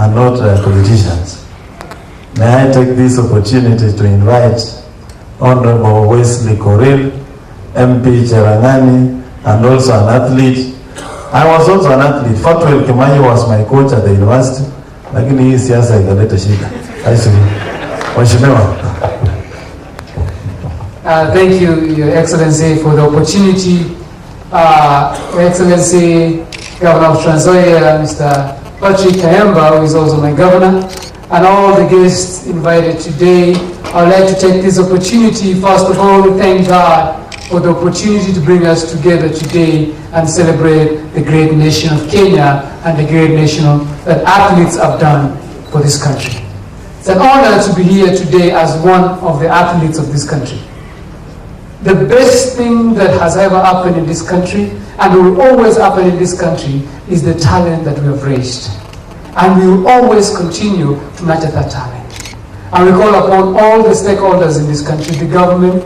and not politicians. May I take this opportunity to invite Honorable Wesley Korir, MP Cherangani, and also an athlete. I was also an athlete. Fatwell Kimayo was my coach at the university. Lakini hii siasa ikaleta shida. Thank you, Your Excellency, for the opportunity. Your Excellency, Governor of Trans Nzoia, Mr. Patrick Kayemba, who is also my governor, and all the guests invited today. I would like to take this opportunity, first of all, to thank God for the opportunity to bring us together today and celebrate the great nation of Kenya and the great nation that athletes have done for this country. It's an honor to be here today as one of the athletes of this country. The best thing that has ever happened in this country, and will always happen in this country, is the talent that we have raised. And we will always continue to nurture that talent. And we call upon all the stakeholders in this country, the government,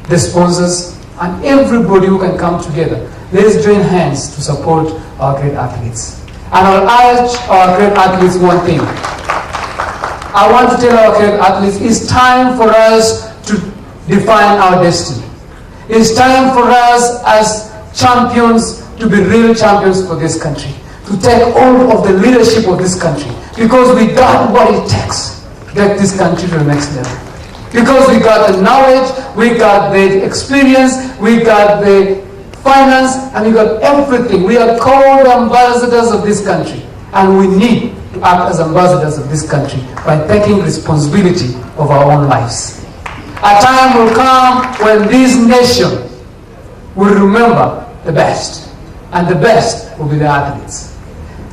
the sponsors, and everybody who can come together. Let's join hands to support our great athletes. And I'll urge our great athletes one thing. I want to tell our great athletes, it's time for us to define our destiny. It's time for us as champions to be real champions for this country, to take hold of the leadership of this country, because we got what it takes to take this country to the next level. Because we got the knowledge, we got the experience, we got the finance, and we got everything. We are called ambassadors of this country, and we need to act as ambassadors of this country by taking responsibility of our own lives. A time will come when this nation will remember the best, and the best will be the athletes.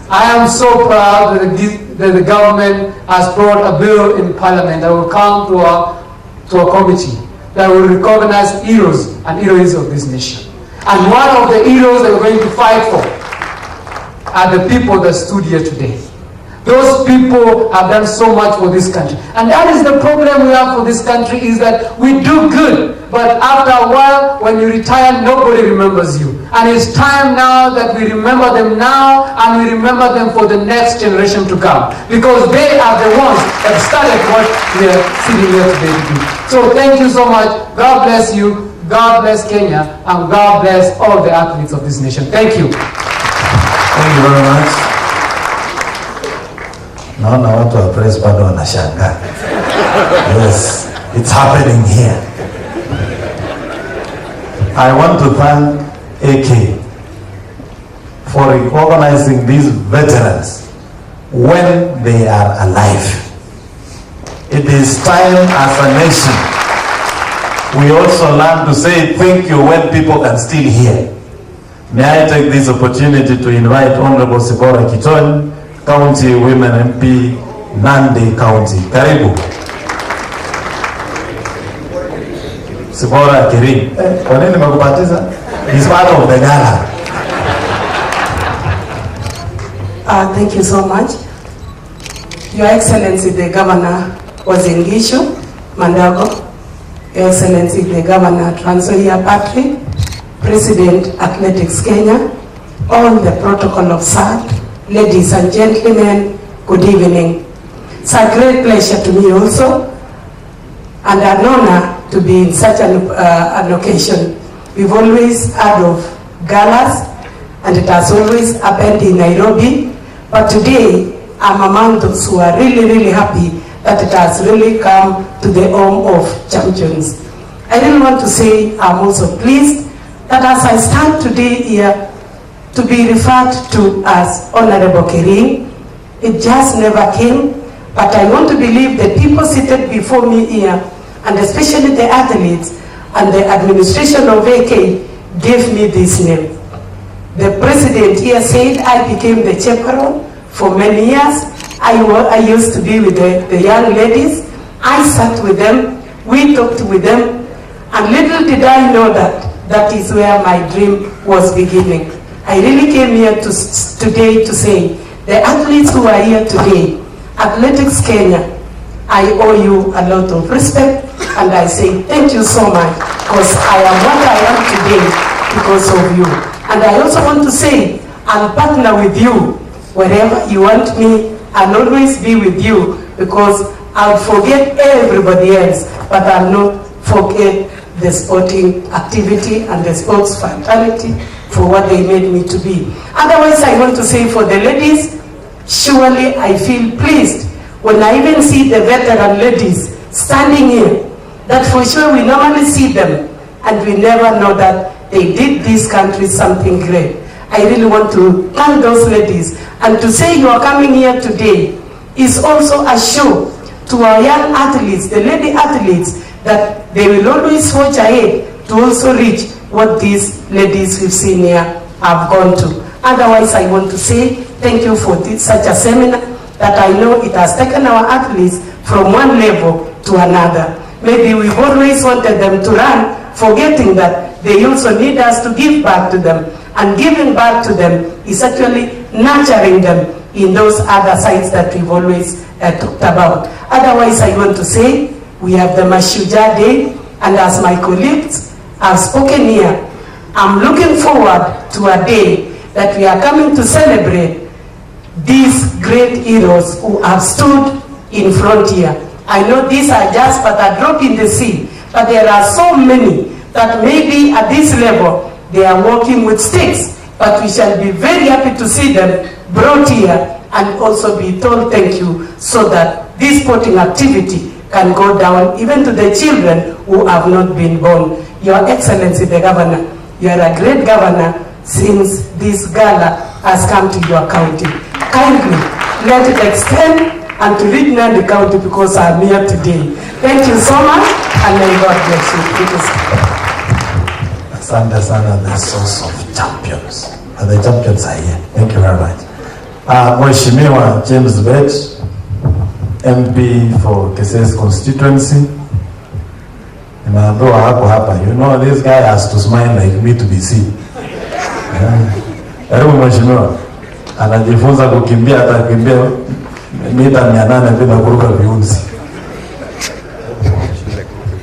I am so proud that the government has brought a bill in Parliament that will come to a committee that will recognize heroes and heroines of this nation. And one of the heroes that we're going to fight for are the people that stood here today. Those people have done so much for this country. And that is the problem we have for this country, is that we do good, but after a while, when you retire, nobody remembers you. And it's time now that we remember them now, and we remember them for the next generation to come. Because they are the ones that started what we are sitting here today to do. So thank you so much. God bless you. God bless Kenya. And God bless all the athletes of this nation. Thank you. Thank you very much. Naona watu wa press bado wanashangaa. Yes, it's happening here. I want to thank AK for recognizing these veterans when they are alive. It is time as a nation we also learn to say thank you when people can still hear. May I take this opportunity to invite Honorable Sibora Kitony, County Women MP, Nandi County. Karibu. Sibora Kirin. Kwa nini nimekupatiza? He's part of the gala. Thank you so much. Your Excellency, the Governor was in Gishu, Mandago. Your Excellency, the Governor Trans Nzoia Patrick, President Athletics Kenya, all the protocol of SAT, ladies and gentlemen, good evening. It's a great pleasure to me also, and an honor to be in such an occasion. We've always heard of galas, and it has always happened in Nairobi, but today I'm among those who are really, really happy that it has really come to the home of champions. I really want to say I'm also pleased that as I stand today here to be referred to as Honorable Kirin, it just never came, but I want to believe the people seated before me here, and especially the athletes and the administration of AK, gave me this name. The president here said I became the chaperone for many years. I used to be with the young ladies. I sat with them, we talked with them, and little did I know that is where my dream was beginning. I really came here today to say, the athletes who are here today, Athletics Kenya, I owe you a lot of respect, and I say thank you so much, because I am what I am today because of you. And I also want to say, I'll partner with you wherever you want me, I'll always be with you, because I'll forget everybody else, but I'll not forget the sporting activity and the sports fraternity for what they made me to be. Otherwise, I want to say for the ladies, surely I feel pleased when I even see the veteran ladies standing here, that for sure we normally see them and we never know that they did this country something great. I really want to thank those ladies, and to say you are coming here today is also a show to our young athletes, the lady athletes, that they will always forge ahead to also reach what these ladies we've seen here have gone to. Otherwise, I want to say thank you for such a seminar that I know it has taken our athletes from one level to another. Maybe we've always wanted them to run, forgetting that they also need us to give back to them. And giving back to them is actually nurturing them in those other sides that we've always talked about. Otherwise, I want to say we have the Mashujaa Day, and as my colleagues have spoken here, I'm looking forward to a day that we are coming to celebrate these great heroes who have stood in front here. I know these are just but a drop in the sea, but there are so many that maybe at this level they are working with sticks, but we shall be very happy to see them brought here and also be told thank you, so that this sporting activity can go down even to the children who have not been born. Your Excellency the Governor, you are a great governor since this gala has come to your county. Kindly let it extend and to reach the county, because I'm here today. Thank you so much, and may God bless you. Asante sana, the source of champions. And the champions are here. Thank you very much. Mheshimiwa James Bet, MP for Keses constituency. Nimeambiwa hapo hapa. You know this guy has to smile like me to be seen. Karibu mheshimiwa. Anajifunza kukimbia, hata kimbia mita 800 bila kuruka viunzi.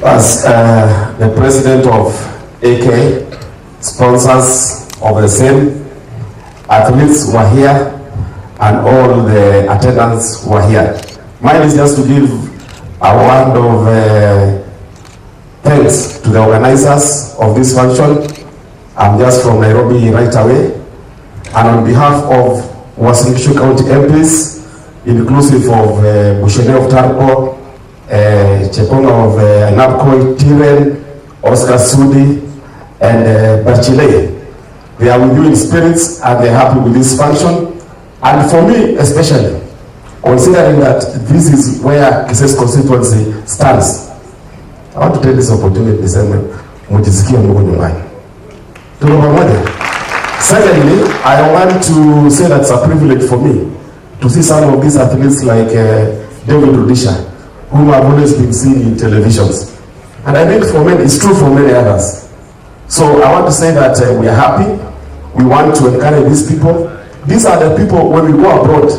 As the president of AK, sponsors of the same, athletes were here, and all the attendants were here. Mine is just to give a word of thanks to the organizers of this function. I'm just from Nairobi right away, and on behalf of Uasin Gishu County MPs, inclusive of Bushene of Tarko, Cheponga of Anapkoi, Tiren, Oscar Sudi, and Barchile. They are with you in spirits, and they're happy with this function. And for me especially, considering that this is where Keses constituency stands, I want to take this opportunity to say, mujisikia Mungu nyumbani. Tuko pamoja. Secondly, I want to say that it's a privilege for me to see some of these athletes like David Rudisha, whom I've always been seeing in televisions. And I think for many, it's true for many others. So I want to say that we are happy. We want to encourage these people. These are the people when we go abroad.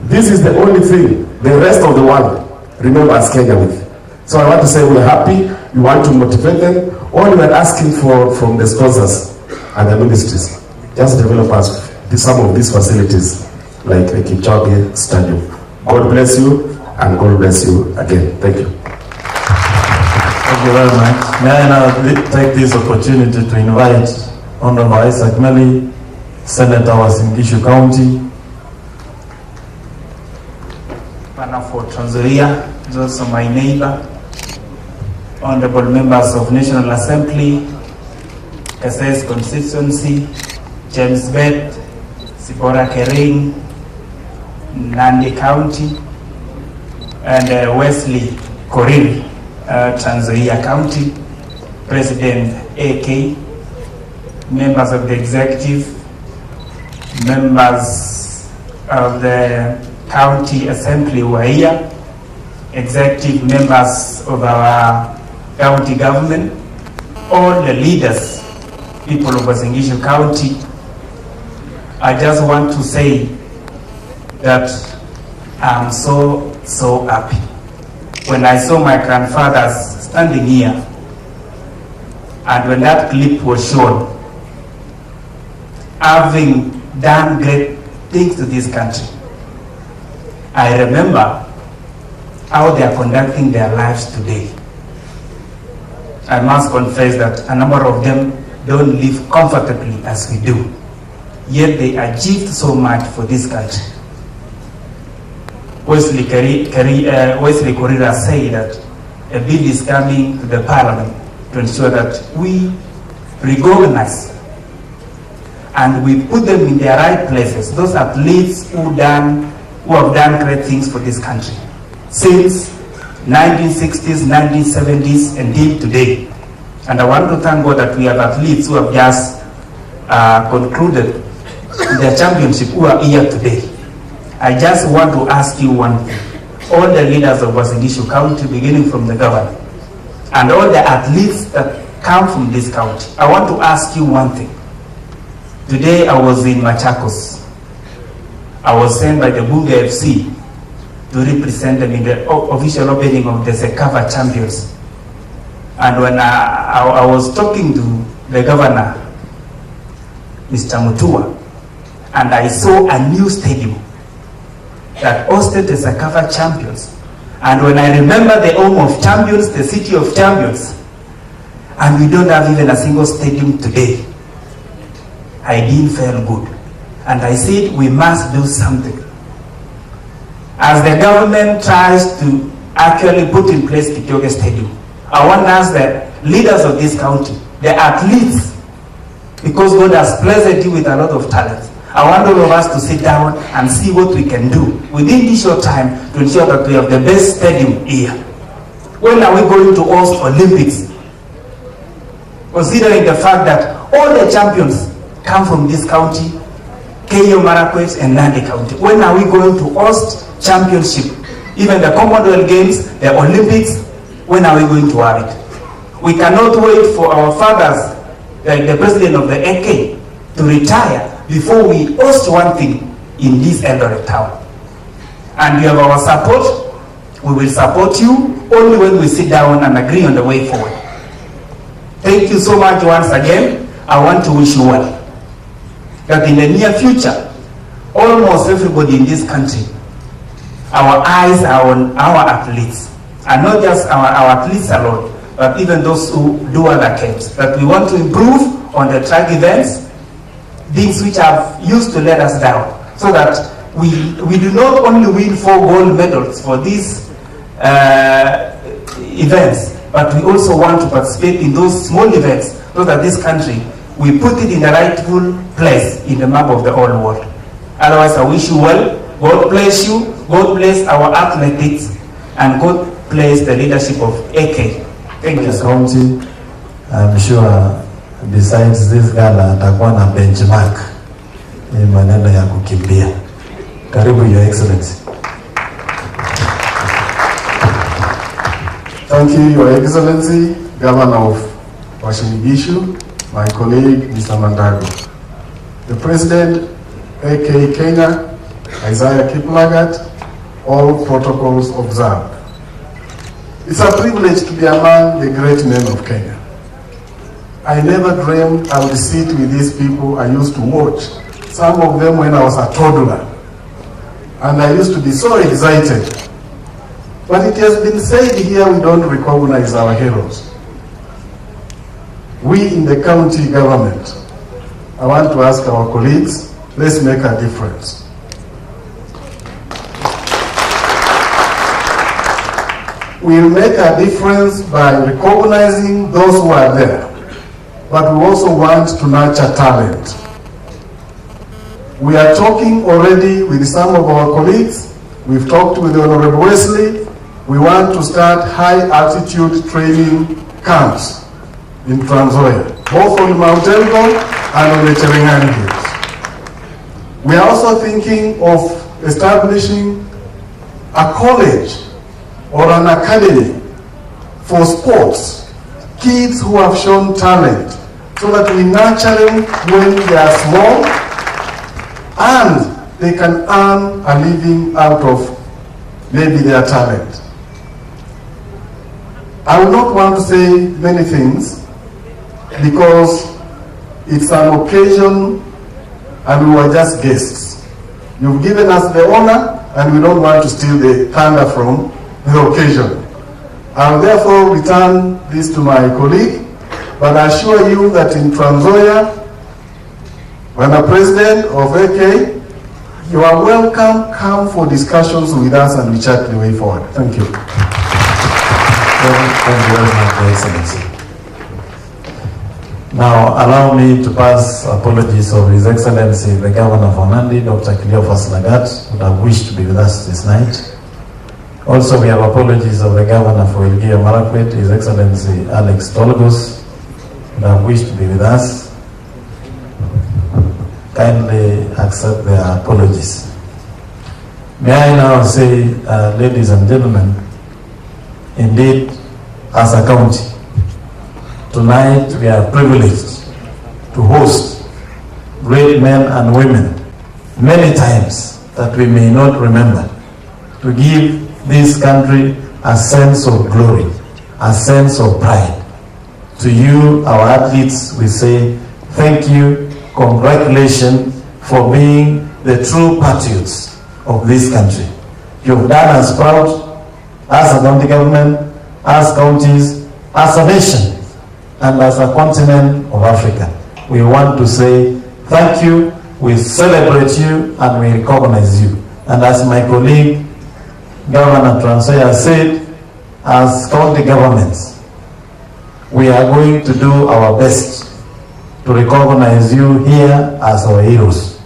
This is the only thing the rest of the world remembers Kenya with. So I want to say we're happy. We want to motivate them. All we are asking for from the sponsors and the ministries, just develop us some of these facilities like the Kipchoge Stadium. God bless you, and God bless you again. Thank you. Thank you very much. May I now take this opportunity to invite Honorable Isaac Meli, Senator Uasin Gishu County. Partner for Trans Nzoia is also my neighbor. Honorable members of National Assembly, Keses constituency, James Bet, Sibora Kering, Nandi County, and Wesley Korir, Trans Nzoia County, President AK, members of the executive, members of the county assembly who are here, executive members of our county government, all the leaders, people of Uasin Gishu County. I just want to say that I'm so happy. When I saw my grandfathers standing here, and when that clip was shown, having done great things to this country. I remember how they are conducting their lives today. I must confess that a number of them don't live comfortably as we do, yet they achieved so much for this country. Wesley Korir said that a bill is coming to the parliament to ensure that we recognize and we put them in their right places, those athletes who have done great things for this country since 1960s, 1970s, and till today. And I want to thank God that we have athletes who have just concluded their championship who are here today. I just want to ask you one thing. All the leaders of Uasin Gishu County, beginning from the governor, and all the athletes that come from this county, I want to ask you one thing. Today I was in Machakos. I was sent by the Bunge FC to represent them in the official opening of the Sekava Champions. And when I was talking to the governor, Mr. Mutua, and I saw a new stadium that hosted the Sekava Champions. And when I remember the home of champions, the city of champions, and we don't have even a single stadium today, I didn't feel good. And I said, we must do something. As the government tries to actually put in place Kipchoge Stadium, I want to ask the leaders of this county, the athletes, because God has blessed you with a lot of talent. I want all of us to sit down and see what we can do within this short time to ensure that we have the best stadium here. When are we going to host Olympics? Considering the fact that all the champions come from this county, Keio, Marakwet, and Nandi County. When are we going to host championship? Even the Commonwealth Games, the Olympics, when are we going to have it? We cannot wait for our fathers, like the president of the AK, to retire before we host one thing in this Eldoret town. And you have our support. We will support you only when we sit down and agree on the way forward. Thank you so much once again. I want to wish you well. That in the near future, almost everybody in this country, our eyes are on our athletes. And not just our athletes alone, but even those who do other games. That we want to improve on the track events, things which have used to let us down, so that we do not only win 4 gold medals for these events, but we also want to participate in those small events, so that this country, we put it in the rightful place in the map of the whole world. Otherwise, I wish you well. God bless you. God bless our athletics, and God bless the leadership of AK. Thank you so much. County, I'm sure besides this gala atakuwa na benchmark ni maneno ya kukimbia. Karibu, Your Excellency. Thank you, Your Excellency, Governor of Uasin Gishu, my colleague, Mr. Mandago. The President, AK Kenya, Isaiah Kiplagat, all protocols observed. It's a privilege to be among the great men of Kenya. I never dreamed I would sit with these people I used to watch, some of them when I was a toddler. And I used to be so excited. But it has been said here we don't recognize our heroes. We in the county government, I want to ask our colleagues, let's make a difference. We'll make a difference by recognizing those who are there, but we also want to nurture talent. We are talking already with some of our colleagues. We've talked with the Honorable Wesley. We want to start high altitude training camps in Trans Nzoia, both on Mount Elgon and on the Cherangani Hills. We are also thinking of establishing a college or an academy for sports, kids who have shown talent, so that we nurture them when they are small and they can earn a living out of maybe their talent. I will not want to say many things because it's an occasion and we were just guests. You've given us the honor, and we don't want to steal the thunder from the occasion. I'll therefore return this to my colleague, but I assure you that in Trans Nzoia, when the president of AK, you are welcome. Come for discussions with us and we chart the way forward. Thank you. Thank you very much, Your Excellency. Now, allow me to pass apologies of His Excellency, the Governor of Nandi, Dr. Cleophas Lagat, who would have wished to be with us this night. Also, we have apologies of the Governor for Elgeyo Marakwet, His Excellency Alex Tolgos, who would have wished to be with us. Kindly accept their apologies. May I now say, ladies and gentlemen, indeed, as a county, tonight we are privileged to host great men and women many times that we may not remember, to give this country a sense of glory, a sense of pride. To you, our athletes, we say thank you, congratulations for being the true patriots of this country. You've done us proud as a county government, as counties, as a nation, and as a continent of Africa. We want to say thank you, we celebrate you, and we recognize you. And as my colleague, Governor Trans Nzoia said, as county governments, we are going to do our best to recognize you here as our heroes.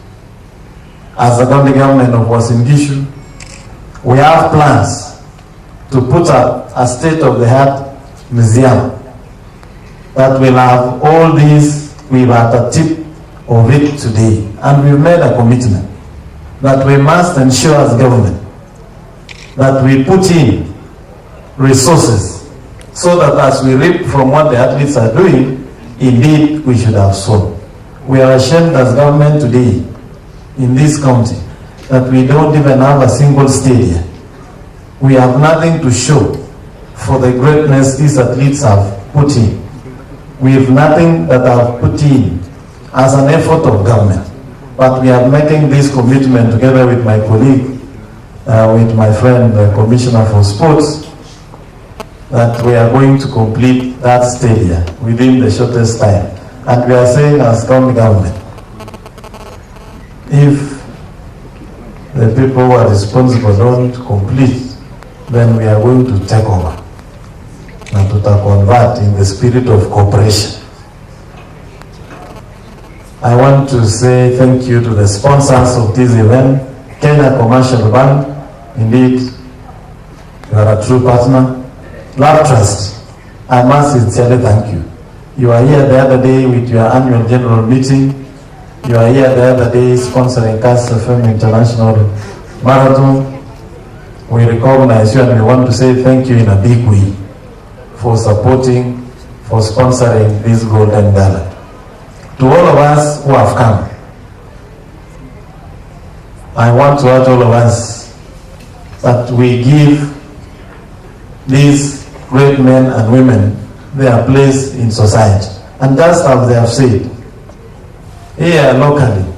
As the county government of Uasin Gishu, we have plans to put up a state-of-the-art museum that will have all these. We've at the tip of it today, and we've made a commitment that we must ensure as government that we put in resources so that as we reap from what the athletes are doing, indeed we should have sown. We are ashamed as government today in this county that we don't even have a single stadium. We have nothing to show for the greatness these athletes have put in. We have nothing that I've put in as an effort of government, but we are making this commitment together with my colleague, with my friend, the Commissioner for Sports, that we are going to complete that stadium within the shortest time. And we are saying as county government, if the people who are responsible don't complete, then we are going to take over and to convert in the spirit of cooperation. I want to say thank you to the sponsors of this event, Kenya Commercial Bank. Indeed, you are a true partner. Love Trust, I must sincerely thank you. You are here the other day with your annual general meeting. You are here the other day sponsoring Kass FM International Marathon. We recognize you and we want to say thank you in a big way for supporting, for sponsoring this Golden Gala. To all of us who have come, I want to urge all of us that we give these great men and women their place in society. And just as they have said, here locally,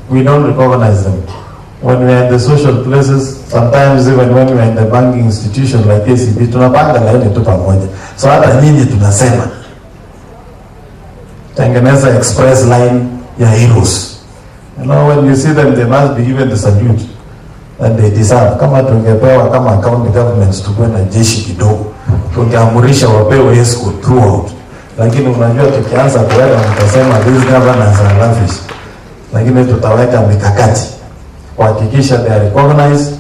we don't recognize them. When we are in the social places, sometimes even when we are in the banking institution like KCB, tunapanga laini tu pamoja. So hata nyinyi tunasema, tengeneza express line ya heroes. You know, when you see them, they must be given the salute that they deserve. Kama tungepewa kama county governments tukuwe na jeshi kidogo, tungeamurisha wapewe escort throughout. Lakini unajua tukianza kuweka mtasema these governors are lavish. Lakini tutaweka mikakati kuhakikisha they are recognized.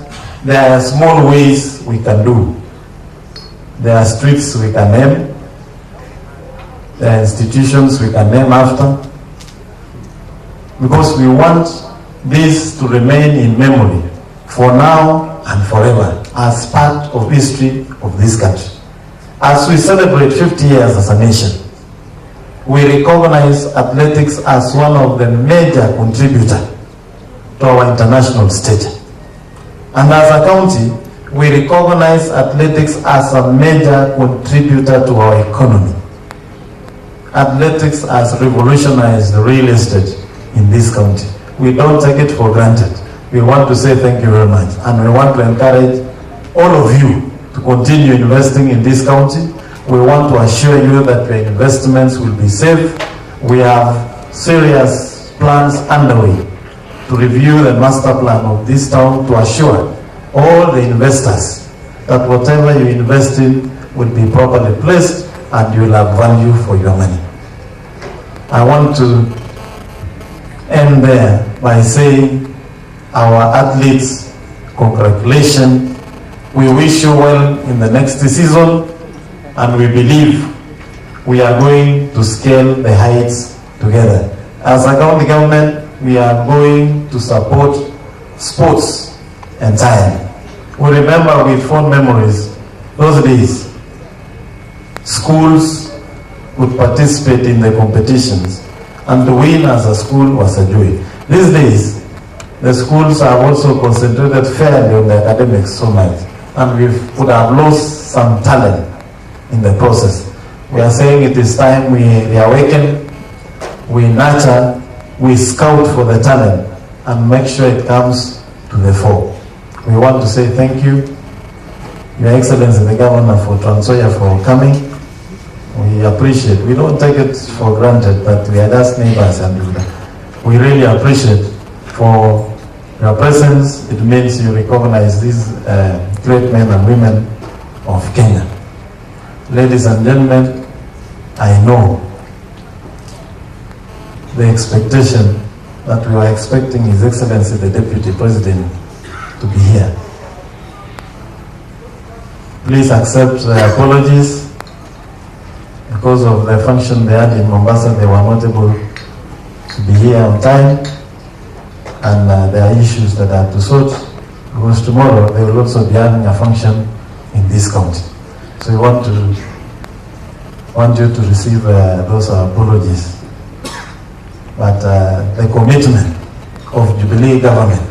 There are small ways we can do. There are streets we can name. There are institutions we can name after. Because we want this to remain in memory for now and forever as part of history of this country. As we celebrate 50 years as a nation, we recognize athletics as one of the major contributors to our international stage. And as a county, we recognize athletics as a major contributor to our economy. Athletics has revolutionized real estate in this county. We don't take it for granted. we want to say thank you very much. And we want to encourage all of you to continue investing in this county. We want to assure you that your investments will be safe. We have serious plans underway to review the master plan of this town to assure all the investors that whatever you invest in will be properly placed and you will have value for your money. I want to end there by saying, our athletes, congratulations. We wish you well in the next season, and we believe we are going to scale the heights together. As a county government, we are going to support sports entirely. We remember with fond memories those days. Schools would participate in the competitions, and to win as a school was a joy. These days, the schools are also concentrated fairly on the academics so much, and we would have lost some talent in the process. We are saying it is time we reawaken, we nurture, we scout for the talent, and make sure it comes to the fore. We want to say thank you, Your Excellency the Governor for Trans Nzoia for coming. We appreciate, we don't take it for granted, but we are just neighbors, and we really appreciate for your presence. It means you recognize these great men and women of Kenya. Ladies and gentlemen, I know the expectation that we are expecting His Excellency the Deputy President to be here. Please accept the apologies. Because of the function they had in Mombasa, they were not able to be here on time, and there are issues that are to sort, because tomorrow they will also be having a function in this county. So we want you to receive those apologies. But the commitment of Jubilee government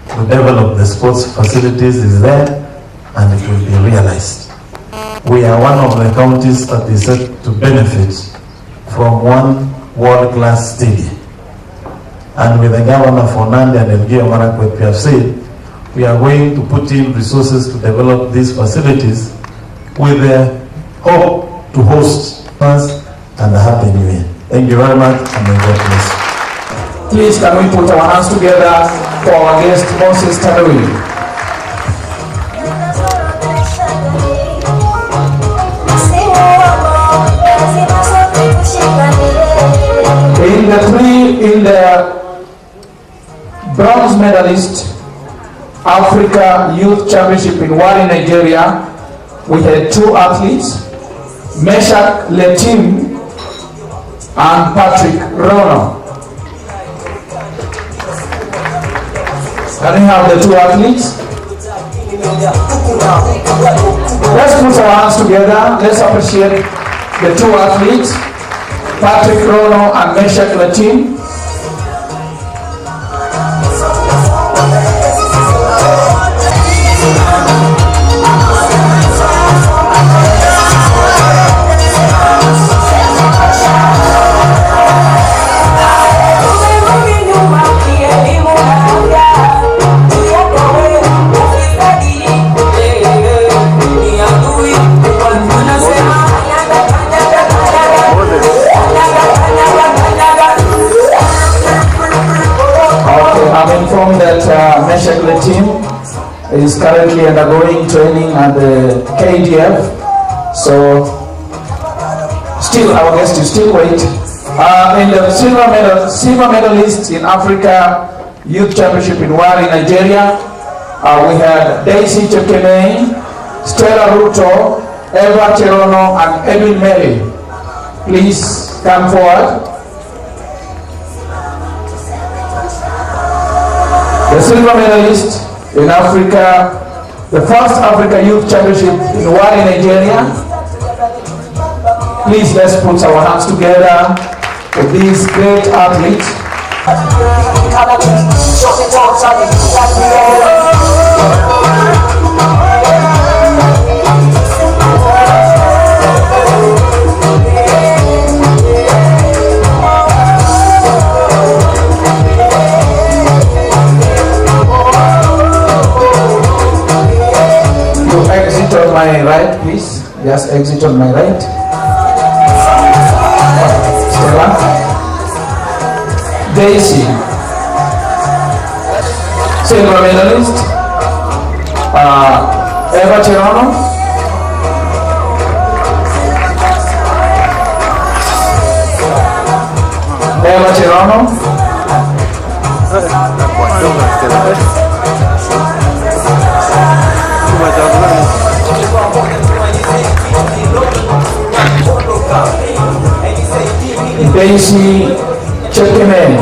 to develop the sports facilities is there, and it will be realized. We are one of the counties that is set to benefit from one world-class stadium. And with the Governor for Nandi and Elgeyo Marakwet, we have said we are going to put in resources to develop these facilities with the hope to host us and a happy new year. Thank you very much, and may God bless you. Please can we put our hands together for our guest, Moses Tanui. In the bronze medalist Africa Youth Championship in Wari, Nigeria, we had two athletes, Meshach Letim and Patrick Rono. Can we have the two athletes? Let's put our hands together. Let's appreciate the two athletes, Patrick Rono and Meshach Letim. Meshach Letim is currently undergoing training at the KDF, so still our guest is still waiting. In the silver medalist in Africa Youth Championship in Wari, Nigeria, we had Daisy Chepkemei, Stella Ruto, Eva Cherono, and Edwin Meli. Please come forward. The silver medalist in Africa, the first Africa Youth Championship in Wari, Nigeria. Please, let's put our hands together for these great athletes. on my right, please. Just exit on my right. Stella. Daisy. Silver medalist. Eva Cherano. Eva Cherano. Daisy Chekemeni.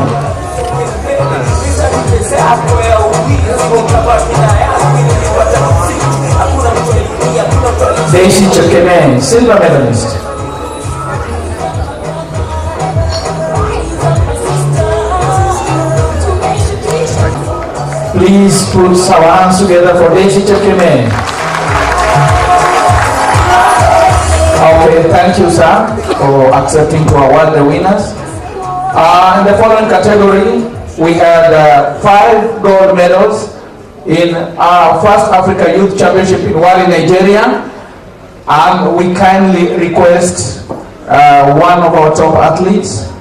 Daisy Chekemeni, silver medalist. Please put our hands together for Daisy Chekemeni. Okay, thank you, sir, for accepting to award the winners. In the following category, we had 5 gold medals in our first Africa Youth Championship in Wari, Nigeria. And we kindly request one of our top athletes,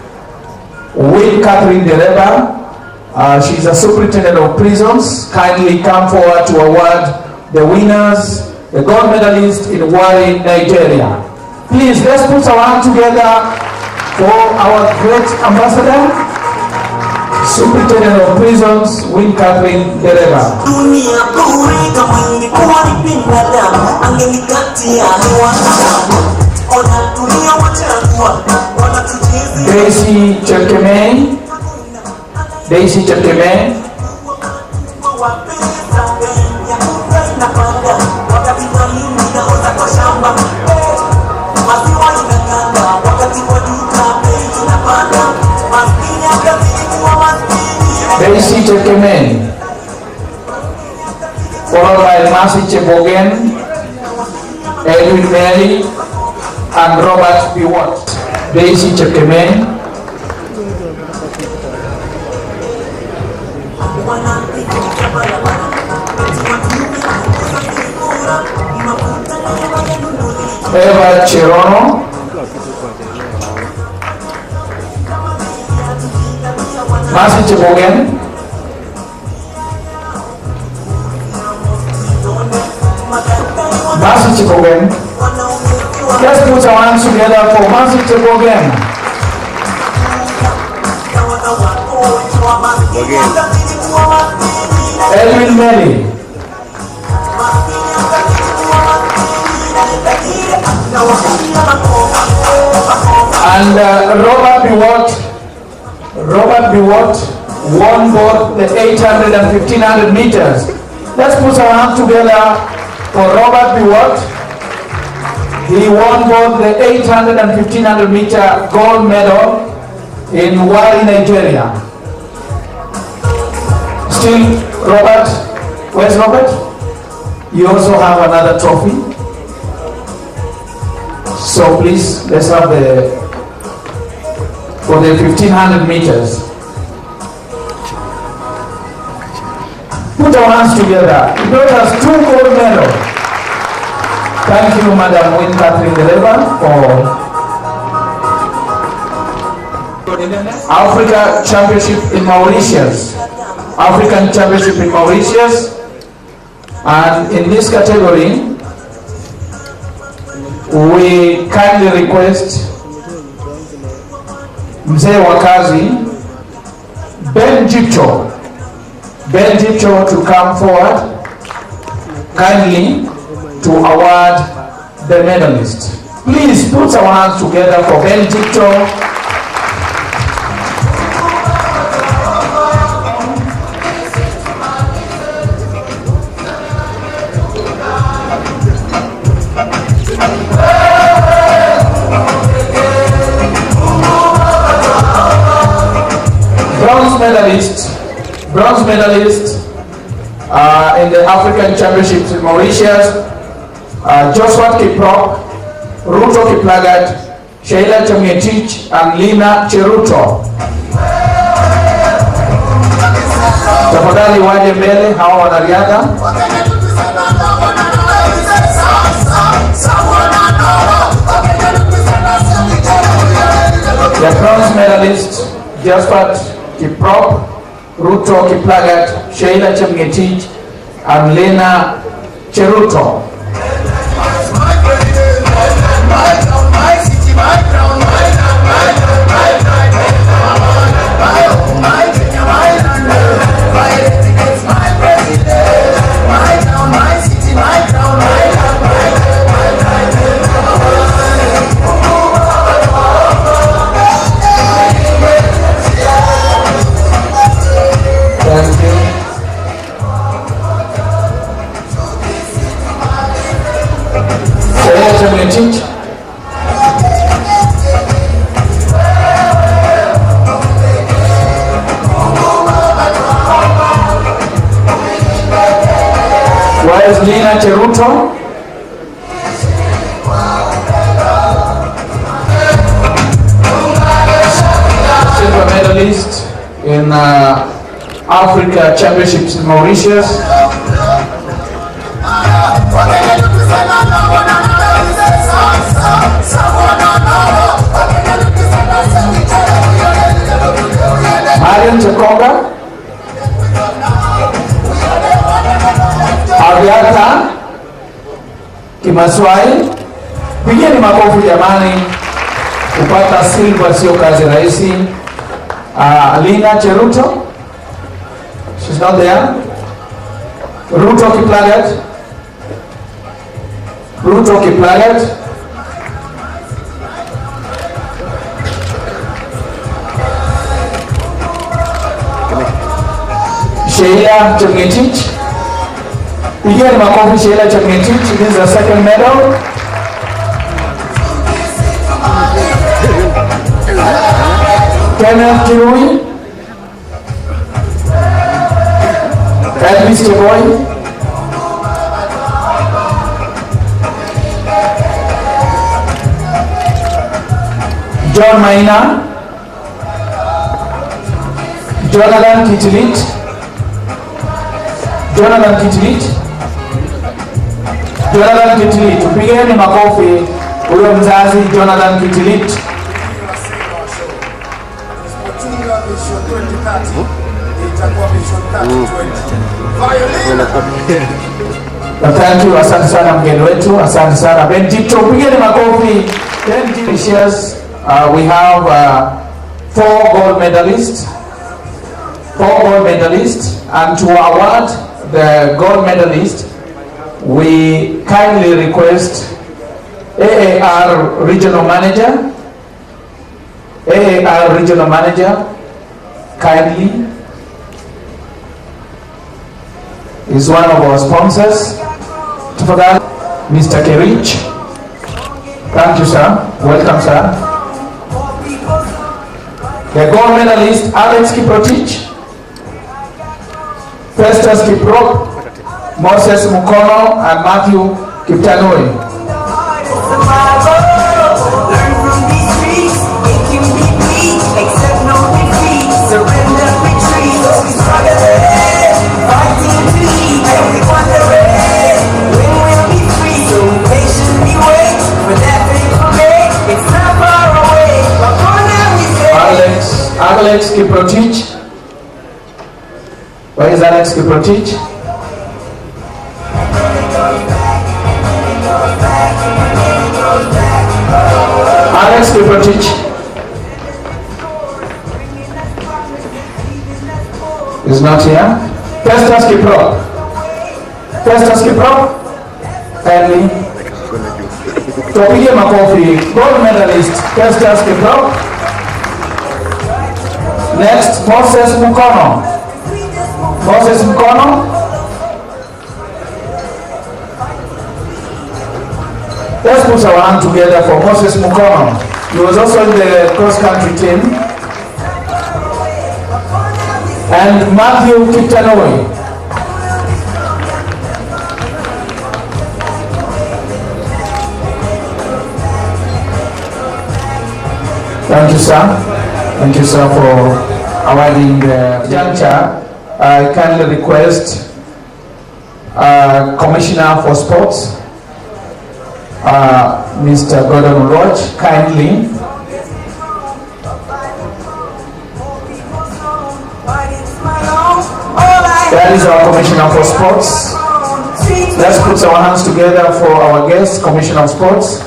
Will Catherine Dereba. She's a superintendent of prisons. Kindly come forward to award the winners, the gold medalists in Wari, Nigeria. Please, let's put our hands together for our great ambassador, Superintendent of Prisons, Will Catherine Dereba. Daisy Chekemeni. Daisy Chekemeni. Daisy Chekemeni, followed by Mercy Chebogen, Edwin Mary, and Robert Biwott. Daisy Chekemeni. Eva Cherono. Mercy Chebogen. Mercy Chebogen. Let's put our hands together for Mercy Chebogen. Edwin Mary. And Robert Biwott. Robert Biwott won both the 800 and 1500 meters. Let's put our hands together for Robert Biwott. He won both the 800 and 1500 meter gold medal in Wari, Nigeria. Still, Robert, where's Robert? You also have another trophy. So please, let's have for the 1500 meters. Put our hands together. He brought us 2 gold medals. Thank you, Madam Will Catherine Dereba, for Africa Championship in Mauritius. African Championship in Mauritius. And in this category, we kindly request Mzee Wakazi, Ben Jipcho to come forward kindly to award the medalist. Please put our hands together for Ben Jipcho. Bronze medalist in the African Championships in Mauritius, Joshua Kiprop, Ruto Kiplagat, Sheila Chemietich, and Lina Cheruto. Tafadhali waje mbele hawa wanariadha. Josephat Kiprop, Ruto Kiplagat, Sheila Chemgetich, and Lena Cheruto. Where is Lena Cheruto? Silver medalist in Africa Championships in Mauritius. Mariam Chakonga. Aviata Kimaswai. Pigeni makofi jamani, kupata silver sio kazi rahisi. Lina Cheruto, she's not there. Ruto Kiplagat. Ruto Kiplagat. Sheila Chemgetich. Pigeni makofi Sheila Chemgetich. This is the second medal. Kenneth Kirui. Elvis Cheboy. John Maina. Jonathan Kitilit. Jonathan Kitilit. Jonathan Kitilit. Tupigeni makofi huyo mzazi Jonathan Kitilit. Thank you, asante sana mgeni wetu, asante sana Bentito. Tupigeni makofi. 10 shares. We have 4 gold medalists. 4 gold medalists, and to award the gold medalist, we kindly request AAR Regional Manager. AAR Regional Manager, kindly, is one of our sponsors. For that, Mr. Kerich. Thank you, sir. Welcome, sir. The gold medalist, Alex Kiprotich, Festus Kiprop, Moses Mukono, and Matthew Kiptanui. Alex Kiprotich. Where is Alex Kiprotich? Alex Kiprotich is not here. Festus Kiprop. Festus Kiprop. Family. Topige makofi. Gold medalist Festus Kiprop. Next, Moses Mukono. Moses Mukono. Let's put our hand together for Moses Mukono. He was also in the cross-country team. And Matthew Kiptanui. Thank you, sir. Thank you, sir, for awarding the juncture. I kindly request Commissioner for Sports, Mr. Gordon Roach, kindly That is our Commissioner for Sports. Let's put our hands together for our guest, Commissioner of Sports.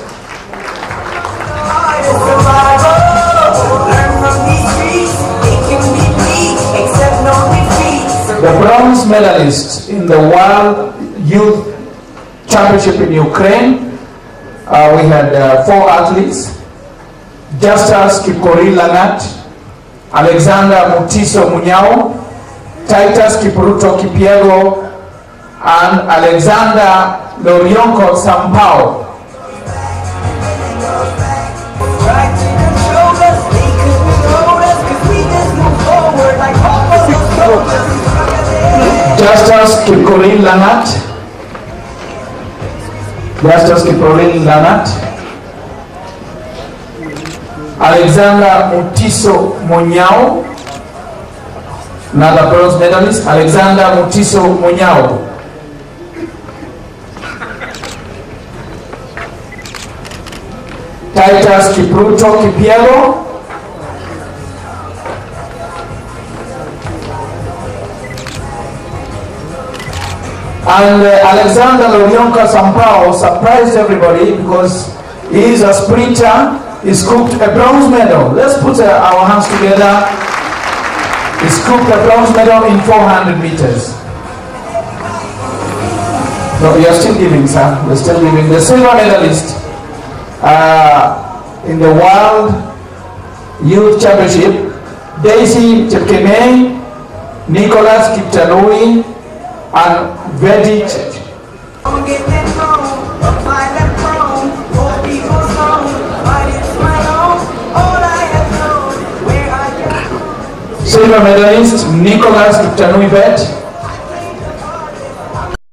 The bronze medalist in the World Youth Championship in Ukraine, we had 4 athletes: Justus Kipkorir Langat, Alexander Mutiso Munyao, Titus Kipruto Kipiego, and Alexander Lorionko Sampao. Justus Kipkorir Langat, Alexander Mutiso Munyao, another bronze medalist, Alexander Mutiso Munyao. Titus Kipruto Kipiego, and Alexander Lorionka Sampao surprised everybody because he is a sprinter. He scooped a bronze medal. Let's put our hands together. He scooped a bronze medal in 400 meters. No, we are still giving, sir. We're still giving. The silver medalist in the World Youth Championship, Daisy Chepkemei, Nicholas Kiptanui, and Vedi. Silver medalist Nicholas Kiptanui Bet,